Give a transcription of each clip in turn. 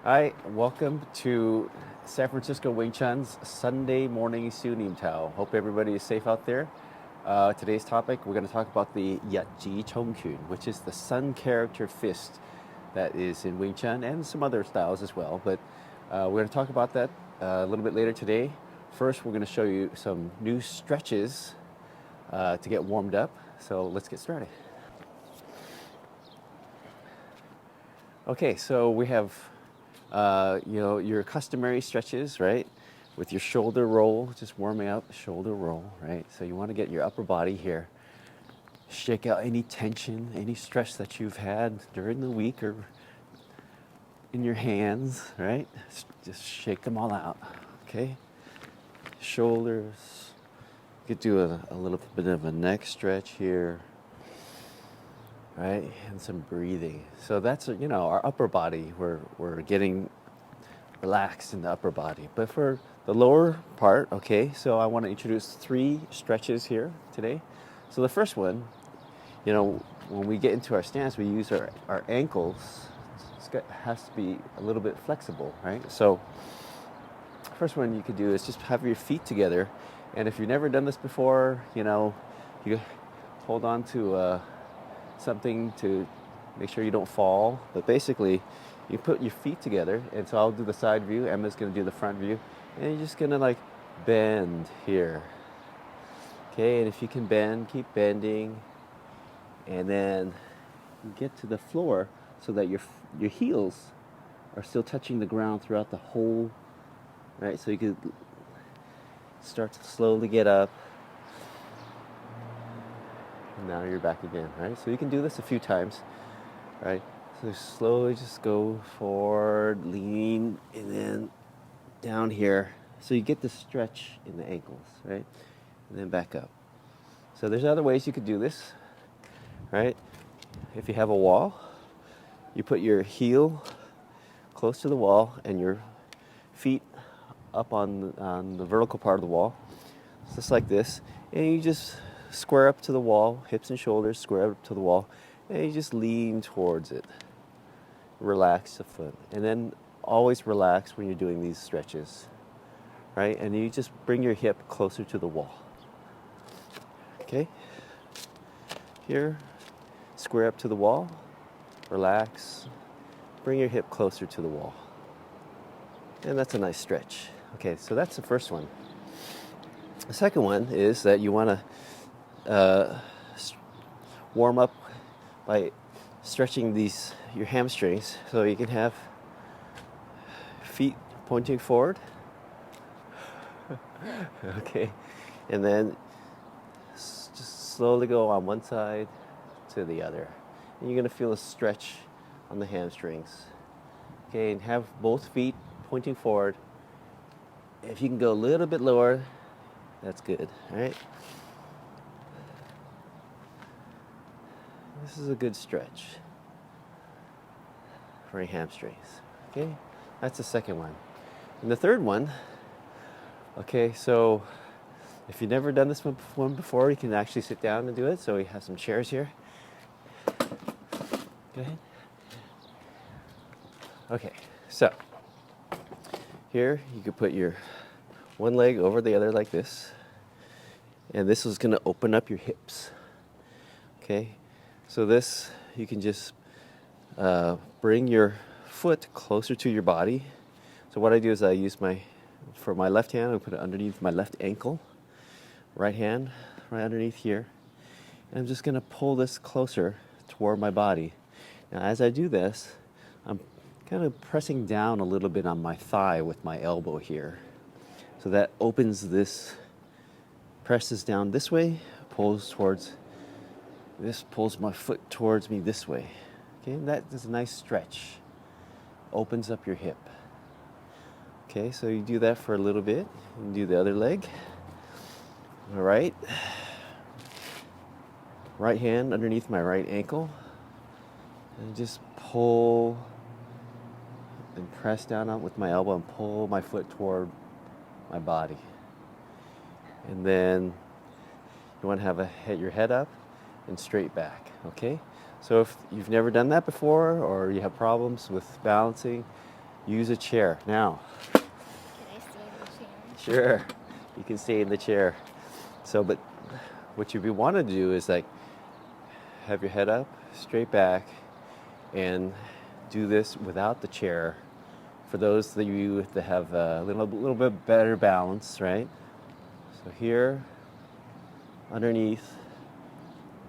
Hi, welcome to San Francisco Wing Chun's Sunday morning Siu Nim Tao. Hope everybody is safe out there. Today's topic, we're going to talk about the日字衝拳, which is the sun character fist that is in Wing Chun and some other styles as well. But we're going to talk about that a little bit later today. First, we're going to show you some new stretches to get warmed up. So let's get started. Okay, so we have your customary stretches, right? With your shoulder roll, just warming up the shoulder roll, right? So you want to get your upper body here. Shake out any tension, any stress that you've had during the week or in your hands, right? Just shake them all out, okay? Shoulders. You could do a little bit of a neck stretch here, right? And some breathing. So that's, our upper body. We're getting relaxed in the upper body. But for the lower part, okay, so I want to introduce 3 stretches here today. So the first one, when we get into our stance, we use our ankles. It has to be a little bit flexible, right? So first one you could do is just have your feet together. And if you've never done this before, you hold on to something to make sure you don't fall. But basically, you put your feet together, and so I'll do the side view, Emma's going to do the front view, and you're just going to bend here. Okay, and if you can bend, keep bending, and then you get to the floor so that your heels are still touching the ground throughout the whole, right? So you could start to slowly get up. And now you're back again, right? So you can do this a few times, right? So slowly just go forward, lean, and then down here. So you get the stretch in the ankles, right? And then back up. So there's other ways you could do this, right? If you have a wall, you put your heel close to the wall and your feet up on the vertical part of the wall, just like this. And you just square up to the wall, hips and shoulders square up to the wall, and you just lean towards it. Relax the foot, and then always relax when you're doing these stretches, right? And you just bring your hip closer to the wall. Okay? Here, square up to the wall, relax, bring your hip closer to the wall. And that's a nice stretch. Okay, so that's the first one. The second one is that you want to warm up by stretching your hamstrings, so you can have feet pointing forward. Okay, and then just slowly go on one side to the other, and you're going to feel a stretch on the hamstrings. Okay, and have both feet pointing forward. If you can go a little bit lower, that's good. All right. This is a good stretch for your hamstrings. Okay, that's the second one. And the third one, okay, so if you've never done this one before, you can actually sit down and do it. So we have some chairs here. Go ahead. Okay, so here you could put your one leg over the other like this. And this is going to open up your hips. Okay, so this, you can just bring your foot closer to your body. So what I do is I use for my left hand, I put it underneath my left ankle. Right hand, right underneath here. And I'm just going to pull this closer toward my body. Now as I do this, I'm kind of pressing down a little bit on my thigh with my elbow here. So that opens this, presses down this way, pulls my foot towards me this way. Okay, and that is a nice stretch. Opens up your hip. Okay, so you do that for a little bit. You do the other leg. All right. Right hand underneath my right ankle. And just pull and press down on with my elbow and pull my foot toward my body. And then you want to hit your head up and straight back, okay? So if you've never done that before or you have problems with balancing, use a chair. Now, Can I stay in the chair? sure, you can stay in the chair. So, but what you want to do is like have your head up, straight back, and do this without the chair. For those of you that have a little bit better balance, right? So here, underneath,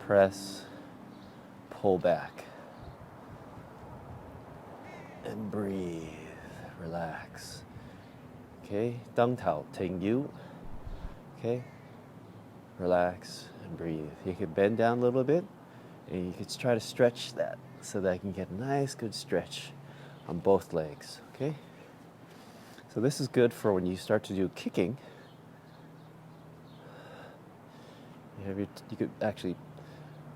press, pull back, and breathe, relax. Okay, Dang Tao, Ting Yu. Okay, relax and breathe. You can bend down a little bit, and you can try to stretch that so that I can get a nice, good stretch on both legs. Okay, so this is good for when you start to do kicking. You could actually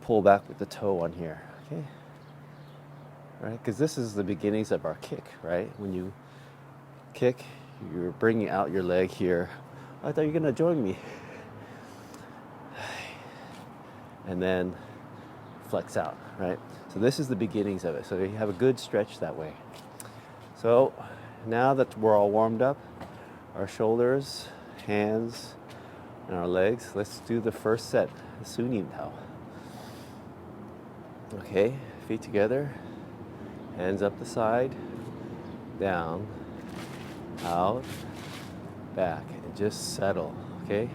pull back with the toe on here. Okay, right? Because this is the beginnings of our kick, right? When you kick, you're bringing out your leg here. I thought you were gonna join me. And then flex out, right? So this is the beginnings of it. So you have a good stretch that way. So now that we're all warmed up, our shoulders, hands, and our legs, let's do the first set, the Siu Nim Tao. Okay, feet together, hands up the side, down, out, back, and just settle, okay?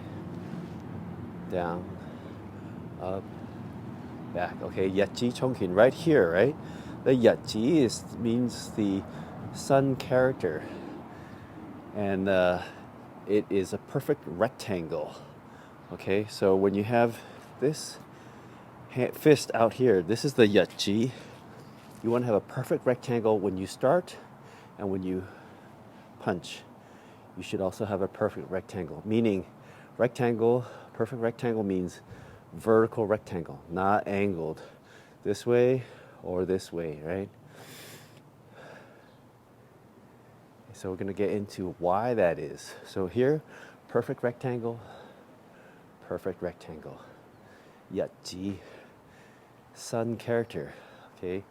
Down, up, back. Okay,日字衝拳right here, right? The 日字 means the sun character, and it is a perfect rectangle. Okay, so when you have this fist out here, this is the 日字. You want to have a perfect rectangle when you start and when you punch. You should also have a perfect rectangle, meaning rectangle, perfect rectangle means vertical rectangle, not angled this way or this way, right? So we're going to get into why that is. So here, perfect rectangle,日字, sun character, okay?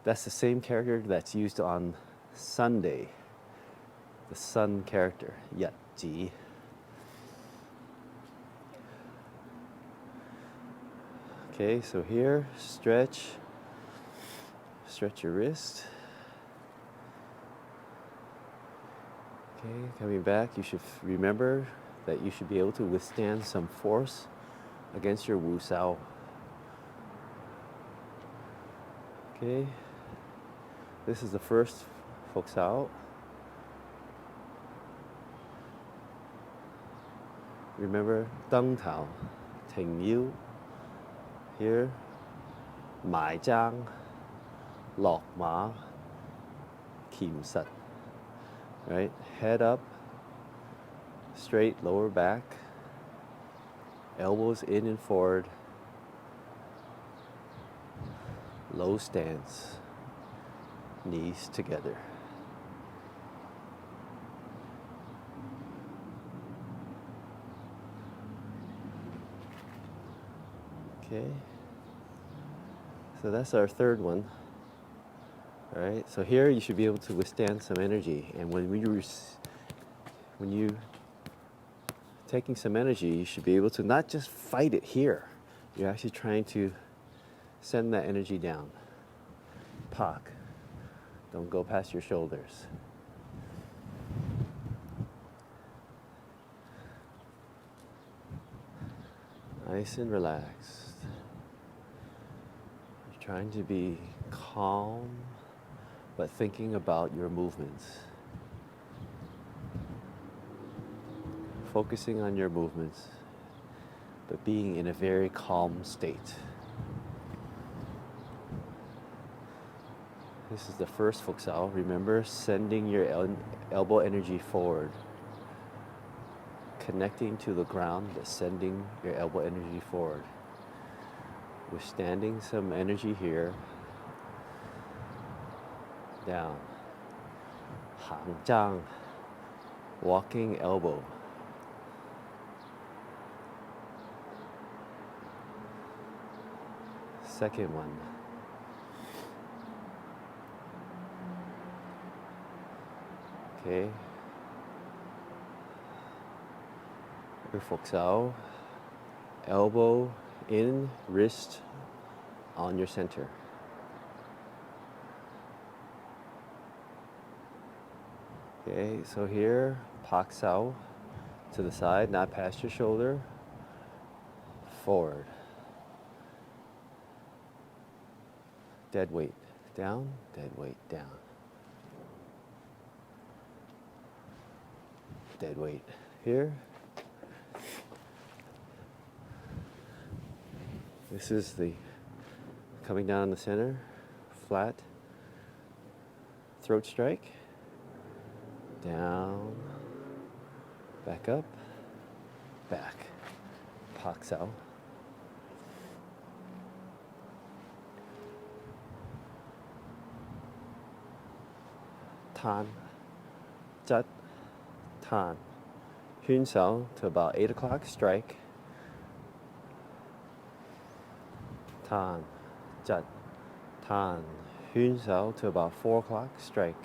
That's the same character that's used on Sunday, the sun character,日字. Okay, so here, stretch your wrist. Okay, coming back, you should remember that you should be able to withstand some force against your Wu Sao. Okay, this is the first Fok Sao. Remember, Dang Tao, Ting Yu. Here, Mai Zhang, Lok Ma, Kim Sat. Right? Head up, straight lower back, elbows in and forward, low stance, knees together. Okay, so that's our third one. All right, so here you should be able to withstand some energy, and when you taking some energy, you should be able to not just fight it here. You're actually trying to send that energy down. Pak. Don't go past your shoulders. Nice and relaxed. You're trying to be calm, but thinking about your movements. Focusing on your movements, but being in a very calm state. This is the first Fok Sao. Remember, sending your elbow energy forward. Connecting to the ground, but sending your elbow energy forward. Withstanding some energy here. Down. Hang Zhang. Walking elbow. Second one. Okay. 去伏手 elbow in, wrist on your center. Okay, so here, pak sao to the side, not past your shoulder, forward. Dead weight down, dead weight down. Dead weight here. This is the coming down the center, flat, throat strike, down, back up, back, pak sao. Tan, jat, tan. Hyun sao to about 8 o'clock, strike. Tan, jat, tan. Hyun sao to about 4 o'clock, strike.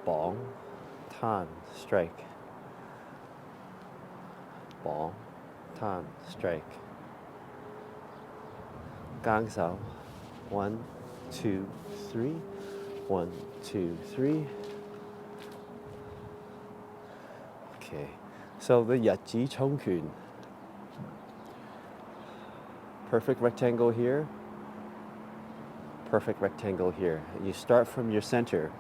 Bong, tan, strike. Bong, tan, strike. Gang sao, 1, 2, 3. 1, 2, 3. Okay, so the日字衝拳. Perfect rectangle here. Perfect rectangle here. And you start from your center.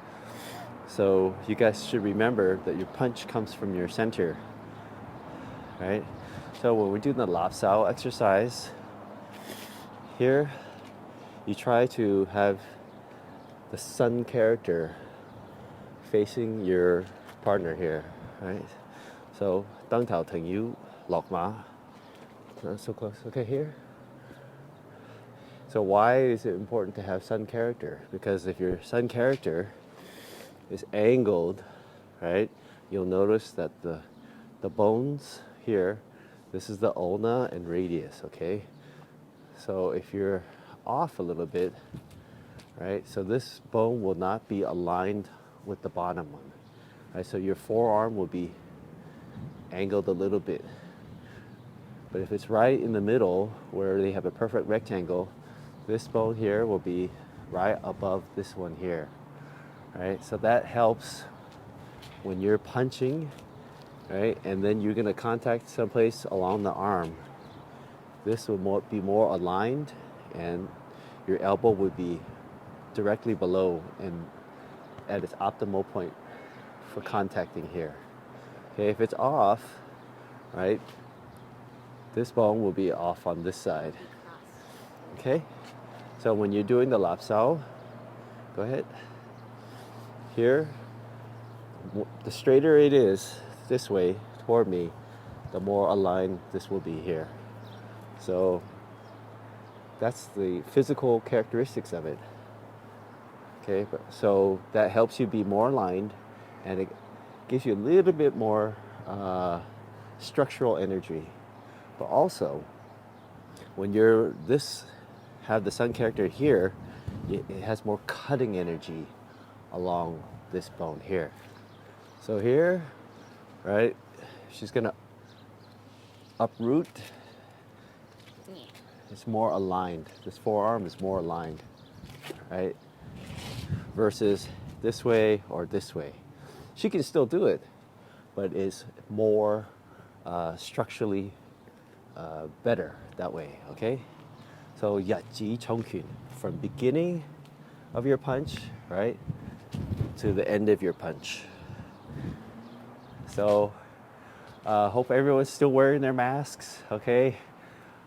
So you guys should remember that your punch comes from your center, right? So when we do the lap sao exercise, here you try to have the sun character facing your partner here, right? So, 當頭停腰落馬. Not so close. Okay, here. So why is it important to have sun character? Because if your sun character is angled, right, you'll notice that the bones here, this is the ulna and radius, okay? So if you're off a little bit, right, so this bone will not be aligned with the bottom one, right? So your forearm will be angled a little bit. But if it's right in the middle where they have a perfect rectangle, this bone here will be right above this one here, right? So that helps when you're punching, right? And then you're gonna contact someplace along the arm. This will be more aligned and your elbow would be directly below and at its optimal point for contacting here. Okay, if it's off, right, this bone will be off on this side. Okay, so when you're doing the lap sao, go ahead. Here, the straighter it is this way toward me, the more aligned this will be here. So that's the physical characteristics of it. Okay, so that helps you be more aligned and it gives you a little bit more structural energy. But also, when you're have the sun character here, it has more cutting energy along this bone here. So here, right, she's gonna uproot. Yeah. It's more aligned. This forearm is more aligned, right? Versus this way or this way. She can still do it, but it's more structurally better that way, okay? So, 日字衝拳, from beginning of your punch, right, to the end of your punch. So, hope everyone's still wearing their masks, okay?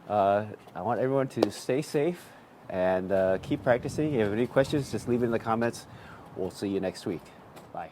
I want everyone to stay safe and keep practicing. If you have any questions, just leave it in the comments. We'll see you next week. Bye.